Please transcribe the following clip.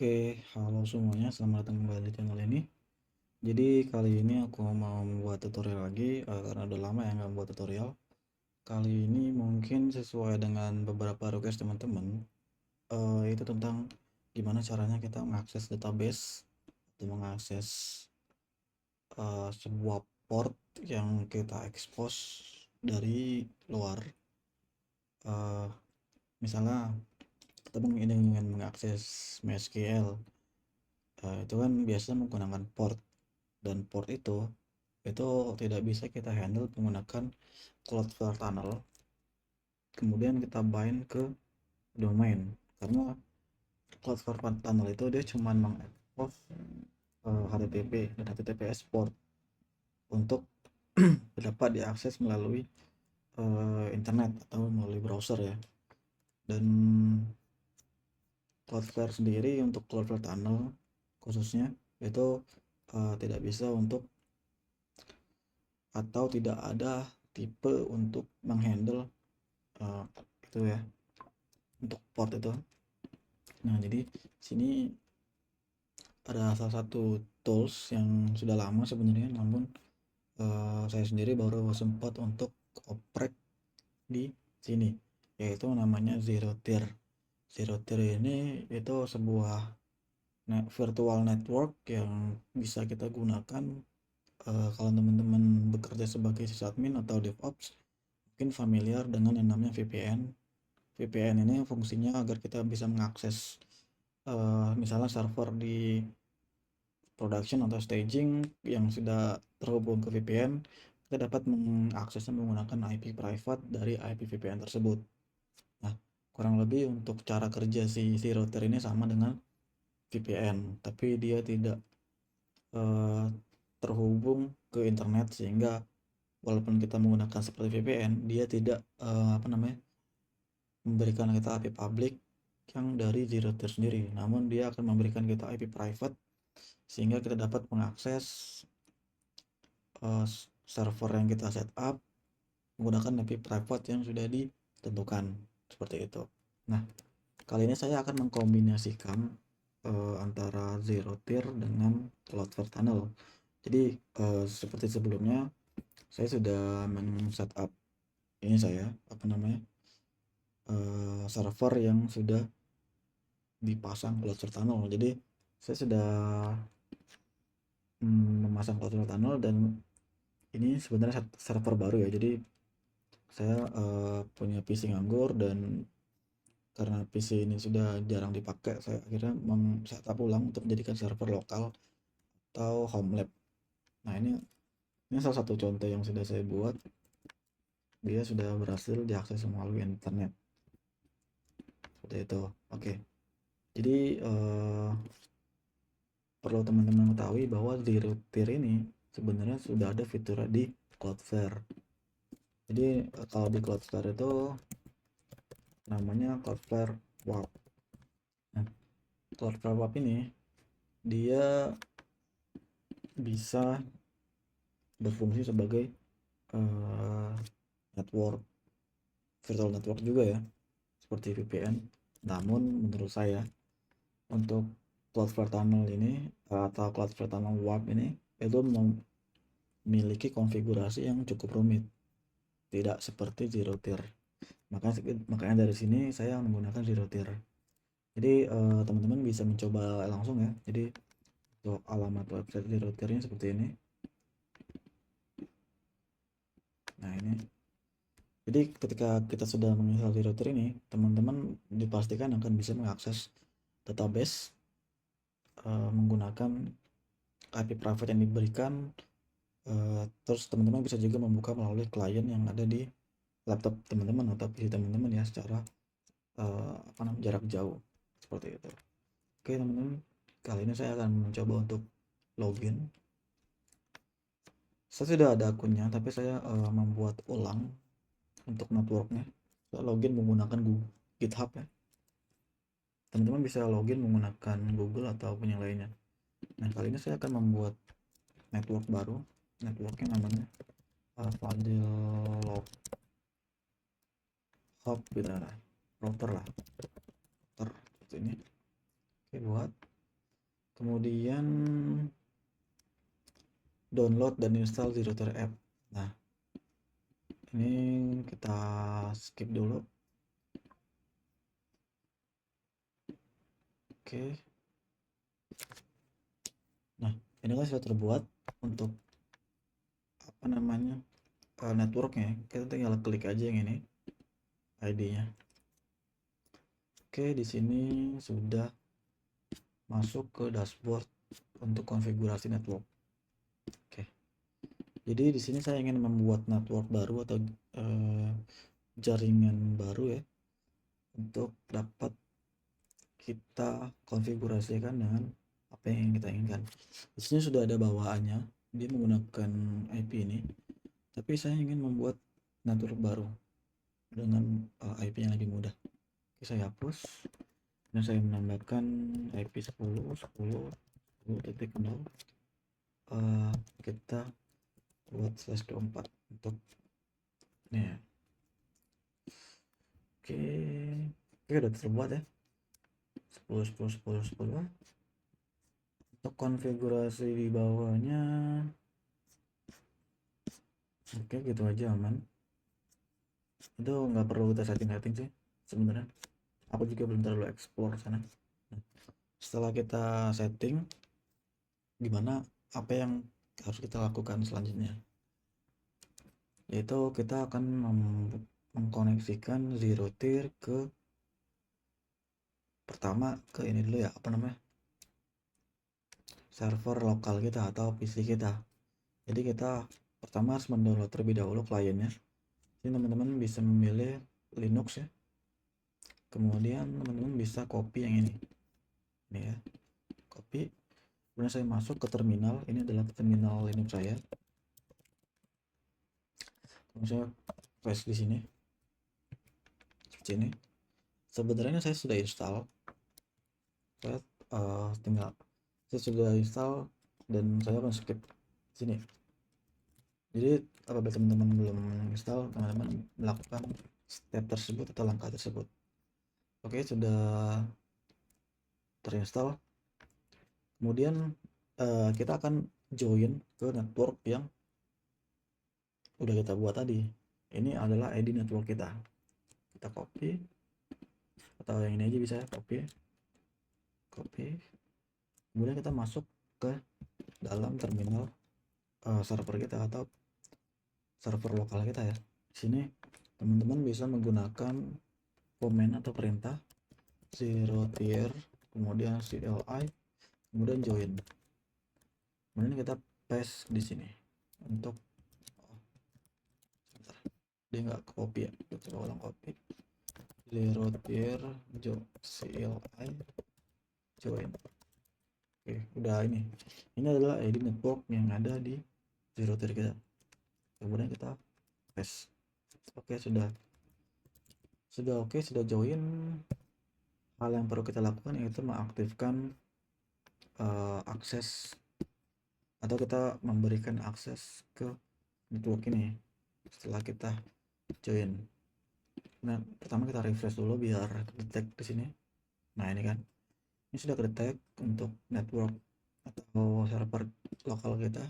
Oke, halo semuanya, selamat datang kembali di channel ini. Jadi kali ini aku mau membuat tutorial lagi, karena udah lama ya nggak membuat tutorial. Kali ini mungkin sesuai dengan beberapa request teman-teman, itu tentang gimana caranya kita mengakses database atau mengakses sebuah port yang kita expose dari luar. Eh, Misalnya kita ingin mengakses MySQL, itu kan biasa menggunakan port. Dan port itu tidak bisa kita handle menggunakan Cloudflare Tunnel, kemudian kita bind ke domain, karena Cloudflare Tunnel itu dia cuma mengekspos HTTP dan HTTPS port untuk dapat diakses melalui internet atau melalui browser ya. Dan Cloudflare sendiri untuk Cloudflare Tunnel khususnya itu tidak bisa untuk, atau tidak ada tipe untuk menghandle uh, itu ya, untuk port itu. Nah, jadi sini ada salah satu tools yang sudah lama sebenarnya, namun saya sendiri baru sempat untuk oprek di sini, yaitu namanya ZeroTier. ZeroTier ini itu sebuah virtual network yang bisa kita gunakan kalau teman-teman bekerja sebagai sysadmin atau DevOps, mungkin familiar dengan yang namanya VPN. VPN ini fungsinya agar kita bisa mengakses misalnya server di production atau staging yang sudah terhubung ke VPN, kita dapat mengaksesnya menggunakan IP private dari IP VPN tersebut. Nah, kurang lebih untuk cara kerja si router ini sama dengan VPN, tapi dia tidak eh, terhubung ke internet, sehingga walaupun kita menggunakan seperti VPN, dia tidak memberikan kita IP public yang dari router sendiri, namun dia akan memberikan kita IP private, sehingga kita dapat mengakses uh, server yang kita setup menggunakan IP private yang sudah ditentukan, seperti itu. Nah, kali ini saya akan mengkombinasikan antara ZeroTier dengan Cloudflare Tunnel. Jadi seperti sebelumnya saya sudah men-setup ini, saya server yang sudah dipasang Cloudflare Tunnel. Jadi saya sudah memasang Cloudflare Tunnel, dan ini sebenarnya server baru ya. Jadi saya punya PC nganggur, dan karena PC ini sudah jarang dipakai, saya akhirnya setup ulang untuk menjadikan server lokal atau home lab. Nah, ini salah satu contoh yang sudah saya buat. Dia sudah berhasil diakses melalui internet, seperti itu. Oke, jadi perlu teman-teman ketahui bahwa ZeroTier ini sebenarnya sudah ada fiturnya di Cloudflare. Jadi kalau di Cloudflare itu namanya Cloudflare WAP. Nah, Cloudflare WAP ini dia bisa berfungsi sebagai network, virtual network juga ya, seperti VPN. Namun menurut saya untuk Cloudflare Tunnel ini atau Cloudflare Tunnel WAP ini itu memiliki konfigurasi yang cukup rumit, tidak seperti ZeroTier. Makanya dari sini saya menggunakan ZeroTier. Jadi teman-teman bisa mencoba langsung ya. Jadi untuk alamat website ZeroTier-nya seperti ini. Nah, ini. Jadi ketika kita sudah menginstal ZeroTier ini, teman-teman dipastikan akan bisa mengakses database menggunakan IP private yang diberikan. Terus teman-teman bisa juga membuka melalui klien yang ada di laptop teman-teman atau PC teman-teman ya, secara jarak jauh, seperti itu. Oke teman-teman, kali ini saya akan mencoba untuk login. Saya sudah ada akunnya, tapi saya membuat ulang untuk networknya. Saya login menggunakan Google GitHub ya. Teman-teman bisa login menggunakan Google ataupun yang lainnya. Nah, kali ini saya akan membuat network baru. Networknya namanya Fadil Hub gitu lah, router lah, router seperti ini. Oke, buat kemudian download dan install ZeroTier app. Nah, ini kita skip dulu. Oke. Nah, ini kan sudah terbuat untuk apa namanya networknya. Kita tinggal klik aja yang ini ID-nya. Oke, di sini sudah masuk ke dashboard untuk konfigurasi network. Oke, jadi di sini saya ingin membuat network baru atau jaringan baru ya, untuk dapat kita konfigurasikan dengan apa yang ingin kita inginkan. Di sini sudah ada bawaannya, dia menggunakan IP ini, tapi saya ingin membuat network baru dengan IP yang lebih mudah. Oke, saya hapus dan saya menambahkan IP 10.10.10.0. Kita buat /24 untuk ini ya. Oke, udah terbuat ya. 10.10.10.10. Untuk konfigurasi di bawahnya oke, gitu aja aman. Itu nggak perlu kita setting sih sebenarnya. Aku juga belum terlalu explore sana. Setelah kita setting, gimana apa yang harus kita lakukan selanjutnya, yaitu kita akan mengkoneksikan ZeroTier ke pertama ke ini dulu ya, apa namanya, server lokal kita atau PC kita. Jadi kita pertama harus mendownload terlebih dahulu kliennya. Ini teman-teman bisa memilih Linux ya, kemudian teman-teman bisa copy yang ini ya, copy. Kemudian saya masuk ke terminal, ini adalah terminal Linux saya. Kemudian saya paste di sini seperti ini. Sebenarnya saya sudah install, saya sudah install dan saya akan skip sini. Jadi apabila teman-teman belum install, teman-teman melakukan step tersebut atau langkah tersebut. Oke, sudah terinstall. Kemudian kita akan join ke network yang udah kita buat tadi. Ini adalah ID network kita. Kita copy, atau yang ini aja bisa copy. Kemudian kita masuk ke dalam terminal server kita atau server lokal kita ya. Di sini teman-teman bisa menggunakan command atau perintah ZeroTier, kemudian CLI, kemudian join. Kemudian kita paste di sini untuk dia nggak copy ya, kita ulang copy ZeroTier CLI join. Oke, udah ini adalah ID network yang ada di ZeroTier kita. Kemudian kita paste. Oke, sudah oke, sudah join. Hal yang perlu kita lakukan yaitu mengaktifkan akses atau kita memberikan akses ke network ini setelah kita join. Nah, pertama kita refresh dulu biar detect di sini. Nah, ini kan ini sudah detect untuk network atau server lokal kita.